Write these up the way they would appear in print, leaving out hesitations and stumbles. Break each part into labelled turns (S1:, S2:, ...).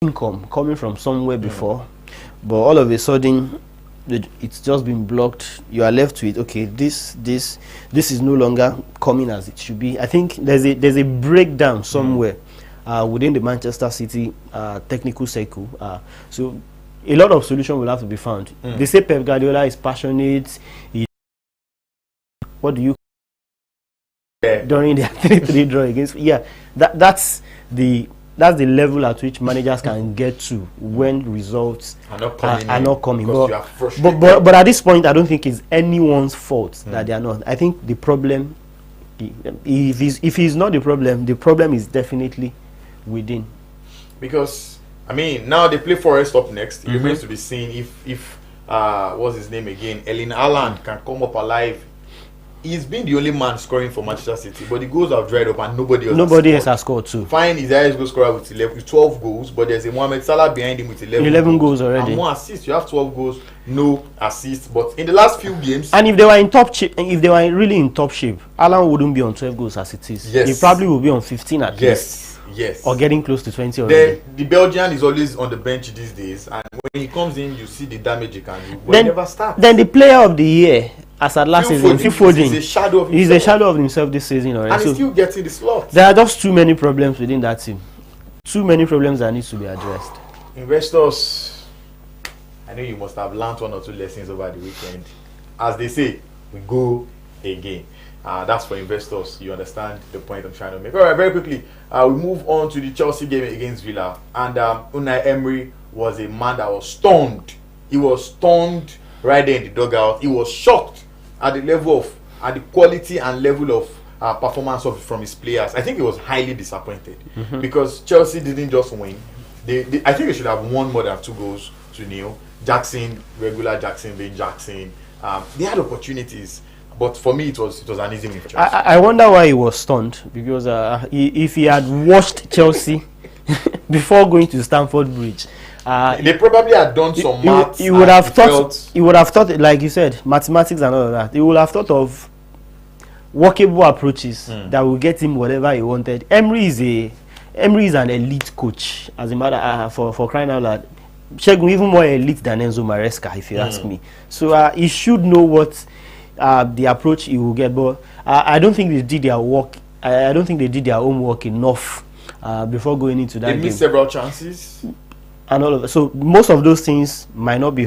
S1: income coming from somewhere before, but all of a sudden it's just been blocked. You are left with, okay, this is no longer coming as it should be. I think there's a breakdown somewhere within the Manchester City technical circle. So a lot of solution will have to be found. They say Pep Guardiola is passionate. What do you during the 3-3 draw against? Yeah, that's the level at which managers can get to when results are not coming. But at this point, I don't think it's anyone's fault that they are not. I think the problem, if he's not the problem is definitely within.
S2: Because I mean, now they play Forest up next. It remains to be seen if what's his name again, Erling Haaland can come up alive. He's been the only man scoring for Manchester City, but the goals have dried up and nobody else has scored too. Fine, he's the highest goal scorer with 12 goals, but there's a Mohamed Salah behind him with 11
S1: goals already.
S2: And more assists. You have 12 goals, no assists. But in the last few games,
S1: and if they were in top shape, if they were really in top shape, Haaland wouldn't be on 12 goals as it is. Yes. He probably will be on 15 at least.
S2: Yes.
S1: Or getting close to 20 already.
S2: The Belgian is always on the bench these days, and when he comes in, you see the damage he can do. But he never starts.
S1: Then the player of the year, as at last season, Phil Foden,
S2: he's
S1: a shadow of himself this season already.
S2: And he's still getting the slot.
S1: There are just too many problems within that team. Too many problems that need to be addressed.
S2: Investors, I know you must have learned 1 or 2 lessons over the weekend. As they say, we go again. That's for investors. You understand the point I'm trying to make. All right, very quickly, we move on to the Chelsea game against Villa. And Unai Emery was a man that was stunned. He was stunned right there in the dugout. He was shocked at the level of, at the quality and level of performance from his players. I think he was highly disappointed because Chelsea didn't just win. I think they should have won more than 2-0. Jackson, regular Jackson, being Jackson. They had opportunities. But for me, it was an easy win for Chelsea.
S1: I wonder why he was stunned, because if he had watched Chelsea before going to Stamford Bridge,
S2: they probably had done some maths.
S1: He would have thought, like you said, mathematics and all of that. He would have thought of workable approaches that will get him whatever he wanted. Emery is an elite coach, as a matter for crying out loud. Shegun even more elite than Enzo Maresca, if you ask me. So he should know what the approach he will get, but I don't think they did their work. I don't think they did their homework enough before going into that game.
S2: They missed several chances,
S1: and all of that. So most of those things might not be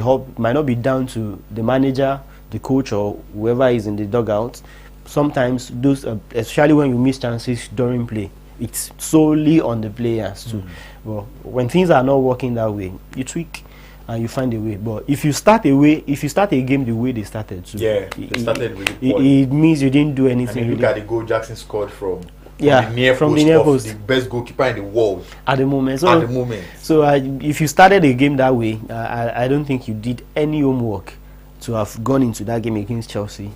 S1: down to the manager, the coach, or whoever is in the dugout. Sometimes those, especially when you miss chances during play, it's solely on the players too. Well, when things are not working that way, you tweak and you find a way. But if you start a game the way they started, so
S2: they started really poorly.
S1: It means you didn't do anything.
S2: And you look at the goal Jackson scored from
S1: the near post,
S2: the best goalkeeper in the world
S1: at the moment. So if you started a game that way, I don't think you did any homework to have gone into that game against Chelsea.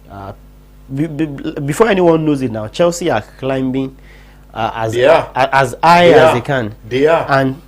S1: Before anyone knows it now, Chelsea are climbing as high as they can.
S2: They are.
S1: And